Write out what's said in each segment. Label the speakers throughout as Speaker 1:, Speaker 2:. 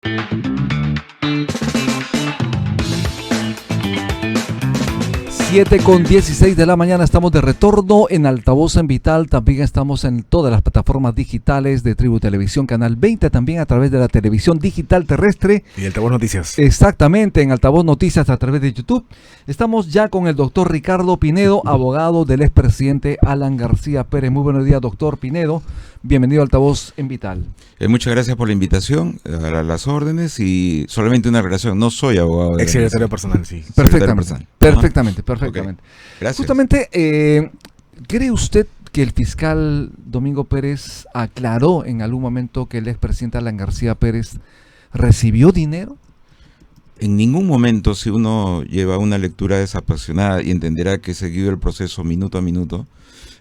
Speaker 1: 7:16 de la mañana, estamos de retorno en Altavoz en Vital, también estamos en todas las plataformas digitales de Tribu Televisión, Canal 20, también a través de la televisión digital terrestre.
Speaker 2: Y Altavoz Noticias.
Speaker 1: Exactamente, en Altavoz Noticias a través de YouTube. Estamos ya con el doctor Ricardo Pinedo, abogado del expresidente Alan García Pérez. Muy buenos días, doctor Pinedo. Bienvenido a Altavoz en Vital.
Speaker 3: Muchas gracias por la invitación, a las órdenes, y solamente una relación, no soy abogado.
Speaker 2: Exsecretario personal, sí.
Speaker 1: Perfectamente, perfectamente. Okay.
Speaker 3: Gracias.
Speaker 1: Justamente, ¿cree usted que el fiscal Domingo Pérez aclaró en algún momento que el expresidente Alan García Pérez recibió dinero?
Speaker 3: En ningún momento, si uno lleva una lectura desapasionada y entenderá que he seguido el proceso minuto a minuto,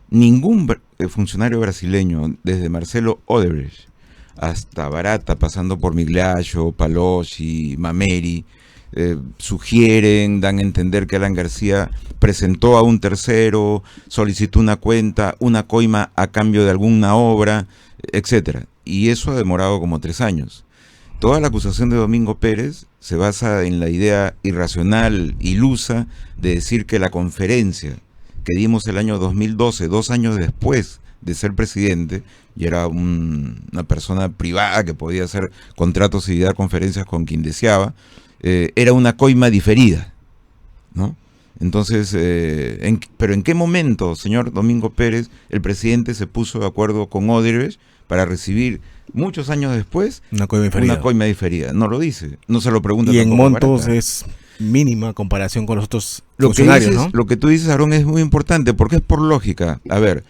Speaker 3: ningún funcionario brasileño, desde Marcelo Odebrecht hasta Barata, pasando por Migliaccio, Palocci, Mameri, sugieren, dan a entender que Alan García presentó a un tercero, solicitó una cuenta, una coima a cambio de alguna obra, etcétera. Y eso ha demorado como 3 años. Toda la acusación de Domingo Pérez se basa en la idea irracional, ilusa, de decir que la conferencia que dimos el año 2012, 2 años después de ser presidente, y era una persona privada que podía hacer contratos y dar conferencias con quien deseaba, era una coima diferida, ¿no? Entonces, ¿pero en qué momento, señor Domingo Pérez, el presidente se puso de acuerdo con Odebrecht para recibir muchos años después
Speaker 2: una coima diferida?
Speaker 3: No lo dice, no se lo pregunta.
Speaker 2: Y en montos es mínima comparación con los otros funcionarios, ¿no?
Speaker 3: Lo que tú dices, Aarón, es muy importante porque es por lógica. A ver,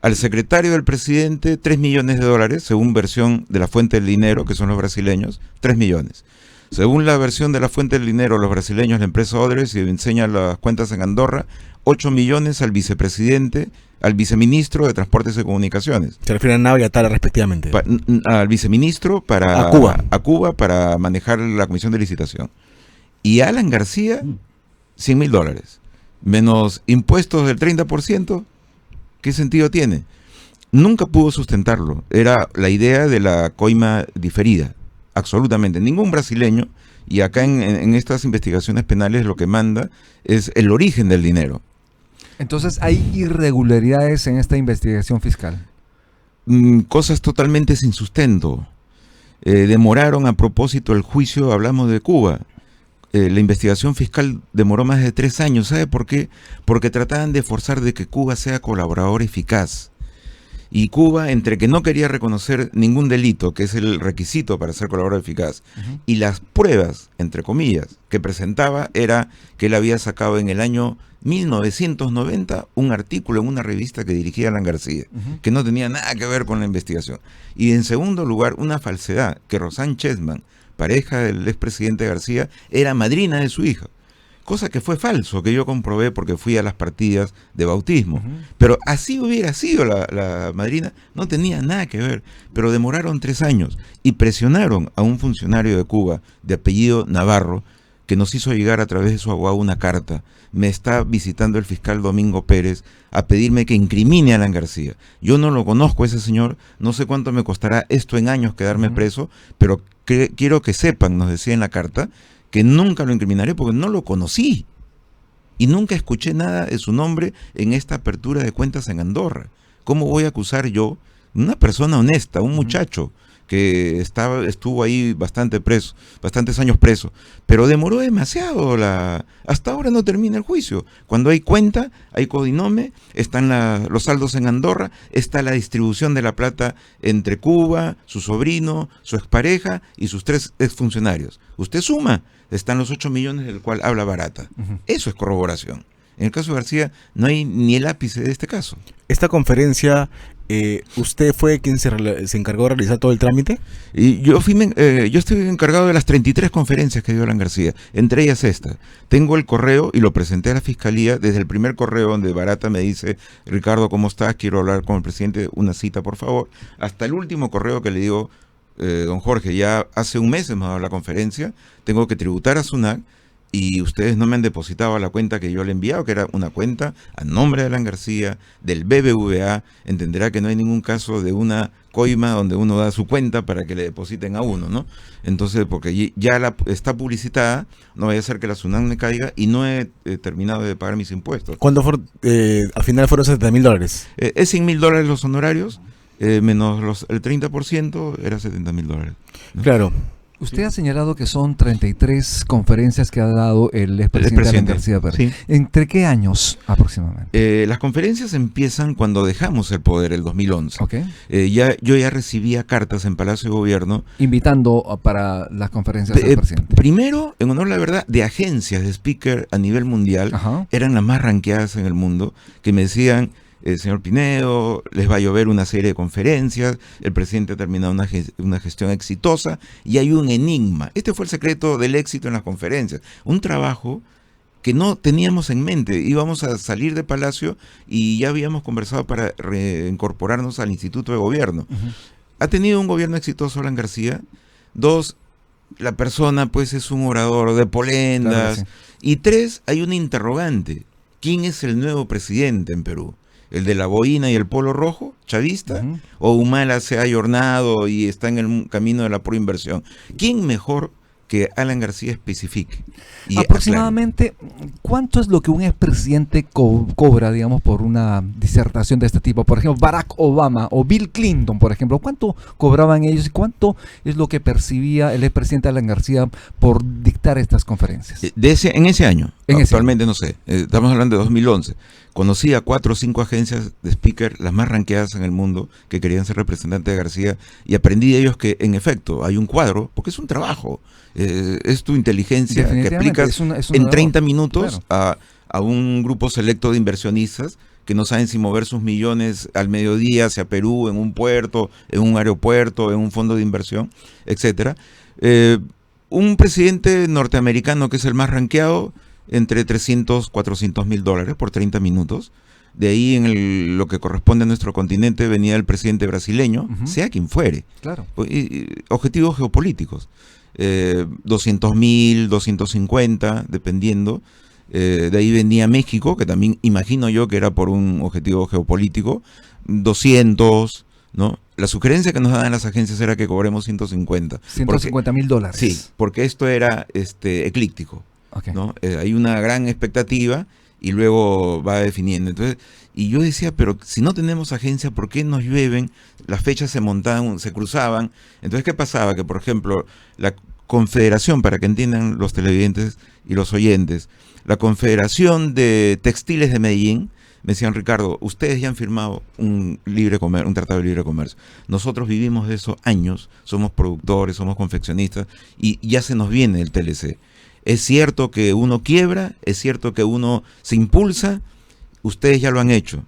Speaker 3: al secretario del presidente, $3 millones, según versión de la fuente del dinero, que son los brasileños, 3 millones. Según la versión de la fuente del dinero, los brasileños, la empresa Odebrecht, y enseña las cuentas en Andorra, 8 millones al vicepresidente, al viceministro de Transportes y Comunicaciones.
Speaker 2: Se refiere a Nava y a Tala respectivamente.
Speaker 3: Al viceministro
Speaker 2: a
Speaker 3: Cuba para manejar la comisión de licitación. Y a Alan García, $100.000, menos impuestos del 30%, ¿qué sentido tiene? Nunca pudo sustentarlo, era la idea de la coima diferida, absolutamente. Ningún brasileño, y acá en estas investigaciones penales lo que manda es el origen del dinero.
Speaker 1: Entonces, ¿hay irregularidades en esta investigación fiscal?
Speaker 3: Cosas totalmente sin sustento. Demoraron a propósito el juicio, hablamos de Cuba. La investigación fiscal demoró más de 3 años. ¿Sabe por qué? Porque trataban de forzar de que Cuba sea colaborador eficaz. Y Cuba, entre que no quería reconocer ningún delito, que es el requisito para ser colaborador eficaz, y las pruebas, entre comillas, que presentaba era que él había sacado en el año 1990 un artículo en una revista que dirigía Alan García, que no tenía nada que ver con la investigación. Y en segundo lugar, una falsedad, que Rosán Chessman, pareja del expresidente García, era madrina de su hija. Cosa que fue falso, que yo comprobé porque fui a las partidas de bautismo. Pero así hubiera sido la madrina, no tenía nada que ver. Pero demoraron 3 años y presionaron a un funcionario de Cuba de apellido Navarro, que nos hizo llegar a través de su abogado una carta. Me está visitando el fiscal Domingo Pérez a pedirme que incrimine a Alan García. Yo no lo conozco a ese señor, no sé cuánto me costará esto en años quedarme preso, pero quiero que sepan, nos decía en la carta, que nunca lo incriminaré porque no lo conocí y nunca escuché nada de su nombre en esta apertura de cuentas en Andorra. ¿Cómo voy a acusar yo una persona honesta, un muchacho que estuvo ahí bastantes años preso, pero demoró demasiado, hasta ahora no termina el juicio? Cuando hay cuenta, hay codinome, están los saldos en Andorra, está la distribución de la plata entre Cuba, su sobrino, su expareja y sus 3 exfuncionarios. Usted suma, están los 8 millones del cual habla Barata. Eso es corroboración. En el caso de García no hay ni el ápice de este caso.
Speaker 2: Esta conferencia, ¿usted fue quien se encargó de realizar todo el trámite?
Speaker 3: Y yo estoy encargado de las 33 conferencias que dio Alan García, entre ellas esta. Tengo el correo y lo presenté a la fiscalía desde el primer correo donde Barata me dice: Ricardo, ¿cómo estás? Quiero hablar con el presidente, una cita, por favor. Hasta el último correo que le digo: don Jorge, ya hace un mes hemos dado la conferencia, tengo que tributar a SUNAT y ustedes no me han depositado a la cuenta que yo le he enviado, que era una cuenta a nombre de Alan García, del BBVA. Entenderá que no hay ningún caso de una coima donde uno da su cuenta para que le depositen a uno, ¿no? Entonces, porque ya está publicitada, no vaya a ser que la SUNAT me caiga y no he terminado de pagar mis impuestos.
Speaker 2: ¿Cuánto fue? Al final fueron $70.000.
Speaker 3: Es $100.000 los honorarios, menos el 30% era $70.000. ¿no?
Speaker 2: Claro.
Speaker 1: Usted ha señalado que son 33 conferencias que ha dado el expresidente Alan García Pérez.
Speaker 3: Sí.
Speaker 1: ¿Entre qué años aproximadamente?
Speaker 3: Las conferencias empiezan cuando dejamos el poder, el 2011.
Speaker 1: Ok.
Speaker 3: Yo ya recibía cartas en Palacio de Gobierno.
Speaker 1: Invitando para las conferencias del presidente.
Speaker 3: Primero, en honor a la verdad, de agencias de speaker a nivel mundial,
Speaker 1: Ajá.
Speaker 3: eran las más ranqueadas en el mundo, que me decían, señor Pinedo, les va a llover una serie de conferencias, el presidente ha terminado una gestión exitosa y hay un enigma. Este fue el secreto del éxito en las conferencias. Un trabajo que no teníamos en mente. Íbamos a salir de Palacio y ya habíamos conversado para reincorporarnos al Instituto de Gobierno. Ha tenido un gobierno exitoso Alan García. 2, la persona pues es un orador de polendas.
Speaker 1: Claro,
Speaker 3: Y 3, hay un interrogante. ¿Quién es el nuevo presidente en Perú? ¿El de la boina y el polo rojo, chavista? ¿O Humala se ha ayornado y está en el camino de la proinversión? ¿Quién mejor que Alan García especifique? Y
Speaker 1: aproximadamente, ¿cuánto es lo que un expresidente cobra, digamos, por una disertación de este tipo? Por ejemplo, Barack Obama o Bill Clinton, por ejemplo, ¿cuánto cobraban ellos y cuánto es lo que percibía el expresidente Alan García por dictar estas conferencias?
Speaker 3: En ese año, actualmente
Speaker 1: ese año.
Speaker 3: No sé, estamos hablando de 2011. Conocí a 4 o 5 agencias de speaker, las más ranqueadas en el mundo, que querían ser representantes de García, y aprendí de ellos que, en efecto, hay un cuadro, porque es un trabajo, es tu inteligencia que explicas en 30 minutos, claro, a un grupo selecto de inversionistas que no saben si mover sus millones al mediodía hacia Perú, en un puerto, en un aeropuerto, en un fondo de inversión, etcétera. Un presidente norteamericano que es el más ranqueado, entre 300, 400 mil dólares por 30 minutos. De ahí, en lo que corresponde a nuestro continente, venía el presidente brasileño, sea quien fuere.
Speaker 1: Claro.
Speaker 3: Objetivos geopolíticos. 200.000, 250, dependiendo. De ahí venía México, que también imagino yo que era por un objetivo geopolítico. 200, ¿no? La sugerencia que nos daban las agencias era que cobremos 150.
Speaker 1: 150.000 dólares.
Speaker 3: Sí, porque esto era eclíptico. Okay. ¿No? Hay una gran expectativa y luego va definiendo. Entonces, y yo decía, pero si no tenemos agencia, ¿por qué nos llueven? Las fechas se montaban, se cruzaban. Entonces, ¿qué pasaba? Que, por ejemplo, la Confederación, para que entiendan los televidentes y los oyentes, la Confederación de Textiles de Medellín, me decían, Ricardo, ustedes ya han firmado un tratado de libre comercio. Nosotros vivimos de eso años, somos productores, somos confeccionistas, y ya se nos viene el TLC. Es cierto que uno quiebra, es cierto que uno se impulsa, ustedes ya lo han hecho.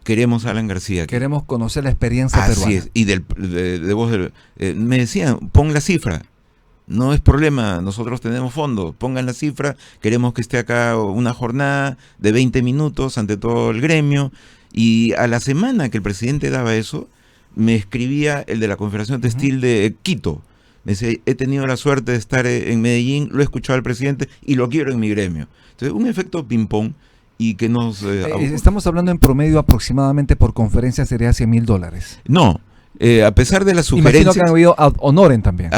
Speaker 3: Queremos a Alan García aquí.
Speaker 1: Queremos conocer la experiencia peruana. Así es,
Speaker 3: y de voz me decían, pon la cifra, no es problema, nosotros tenemos fondos, pongan la cifra, queremos que esté acá una jornada de 20 minutos ante todo el gremio, y a la semana que el presidente daba eso, me escribía el de la Confederación Textil de Quito. Me dice, he tenido la suerte de estar en Medellín, lo he escuchado al presidente y lo quiero en mi gremio. Entonces, un efecto ping-pong y que nos...
Speaker 1: estamos hablando en promedio aproximadamente por conferencia sería $100.000.
Speaker 3: No, a pesar de las sugerencias...
Speaker 1: Imagino que han habido ad honorem también.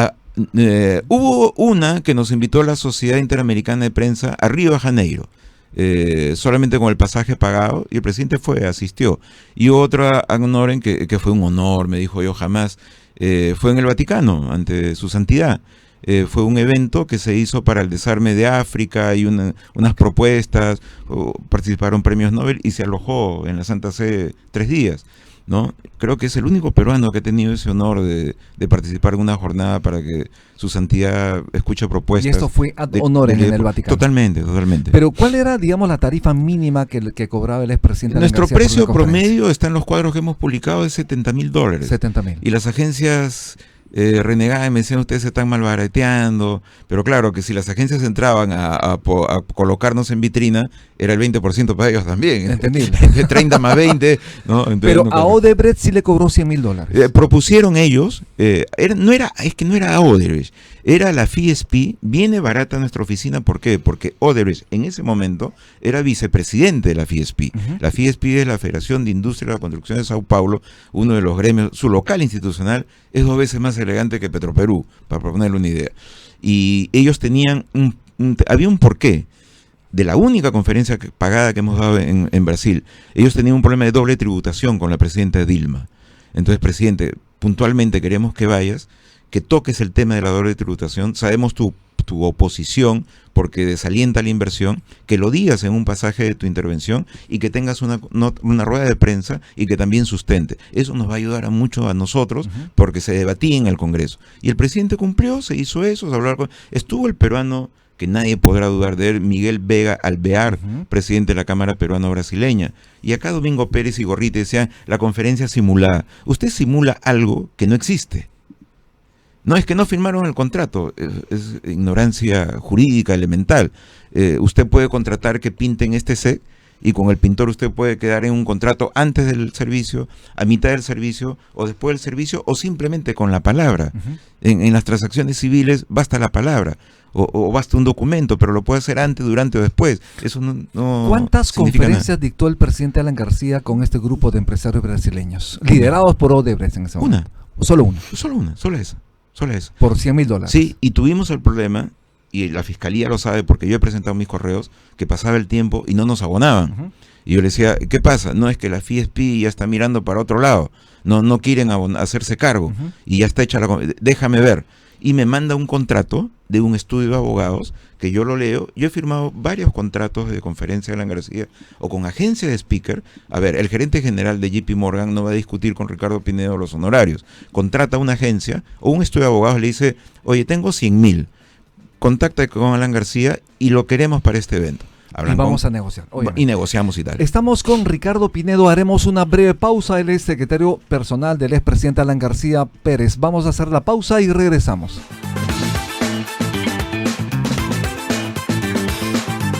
Speaker 3: Hubo una que nos invitó la Sociedad Interamericana de Prensa a Río de Janeiro, solamente con el pasaje pagado, y el presidente asistió. Y otra ad honorem que fue un honor, me dijo yo jamás... fue en el Vaticano, ante su santidad. Fue un evento que se hizo para el desarme de África y unas propuestas, participaron premios Nobel y se alojó en la Santa Sede 3 días, ¿no? Creo que es el único peruano que ha tenido ese honor de participar en una jornada para que su santidad escuche propuestas.
Speaker 1: Y esto fue ad honorem en el Vaticano.
Speaker 3: Totalmente, totalmente.
Speaker 1: Pero ¿cuál era, digamos, la tarifa mínima que cobraba el expresidente?
Speaker 3: Nuestro precio promedio está en los cuadros que hemos publicado de $70.000.
Speaker 1: $70.000.
Speaker 3: Y las agencias renegaban y me decían, ustedes se están malbarateando. Pero claro, que si las agencias entraban a colocarnos en vitrina, era el 20% para ellos también.
Speaker 1: Entendible.
Speaker 3: De 30 más 20. ¿no? Entonces,
Speaker 1: pero a Odebrecht sí le cobró $100.000.
Speaker 3: Propusieron ellos, no era a Odebrecht, Era la FIESP, viene barata a nuestra oficina, ¿por qué? Porque Odebrecht en ese momento era vicepresidente de la FIESP. La FIESP es la Federación de Industria de la Construcción de Sao Paulo, uno de los gremios, su local institucional es 2 veces más elegante que Petroperú, para ponerle una idea. Y ellos tenían había un porqué. De la única conferencia pagada que hemos dado en Brasil, ellos tenían un problema de doble tributación con la presidenta Dilma. Entonces, presidente, puntualmente queremos que vayas, que toques el tema de la doble tributación, sabemos tu oposición porque desalienta la inversión, que lo digas en un pasaje de tu intervención y que tengas una rueda de prensa y que también sustente. Eso nos va a ayudar mucho a nosotros porque se debatía en el Congreso. Y el presidente cumplió, se hizo eso, estuvo el peruano que nadie podrá dudar de él, Miguel Vega Alvear, presidente de la Cámara Peruano-Brasileña. Y acá Domingo Pérez y Gorriti decían, la conferencia simulada. Usted simula algo que no existe. No, es que no firmaron el contrato, es ignorancia jurídica elemental. Usted puede contratar que pinten este set y con el pintor usted puede quedar en un contrato antes del servicio, a mitad del servicio o después del servicio o simplemente con la palabra. En las transacciones civiles basta la palabra o basta un documento, pero lo puede hacer antes, durante o después. Eso no
Speaker 1: ¿Cuántas
Speaker 3: significa
Speaker 1: conferencias
Speaker 3: nada.
Speaker 1: dictó el presidente Alan García con este grupo de empresarios brasileños, liderados por Odebrecht en ese momento? Solo una.
Speaker 3: Solo esa.
Speaker 1: Por $100,000.
Speaker 3: Sí, y tuvimos el problema, y la fiscalía lo sabe porque yo he presentado mis correos, que pasaba el tiempo y no nos abonaban. Y yo le decía, ¿qué pasa? No, es que la FIESP ya está mirando para otro lado, no quieren hacerse cargo, y ya está hecha déjame ver. Y me manda un contrato de un estudio de abogados, que yo lo leo. Yo he firmado varios contratos de conferencia de Alan García, o con agencia de speaker. A ver, el gerente general de JP Morgan no va a discutir con Ricardo Pinedo los honorarios. Contrata una agencia, o un estudio de abogados le dice, oye, tengo 100,000, contacta con Alan García y lo queremos para este evento.
Speaker 1: Y vamos a negociar.
Speaker 3: Y negociamos y tal.
Speaker 1: Estamos con Ricardo Pinedo, haremos una breve pausa. Él es secretario personal del expresidente Alan García Pérez. Vamos a hacer la pausa y regresamos.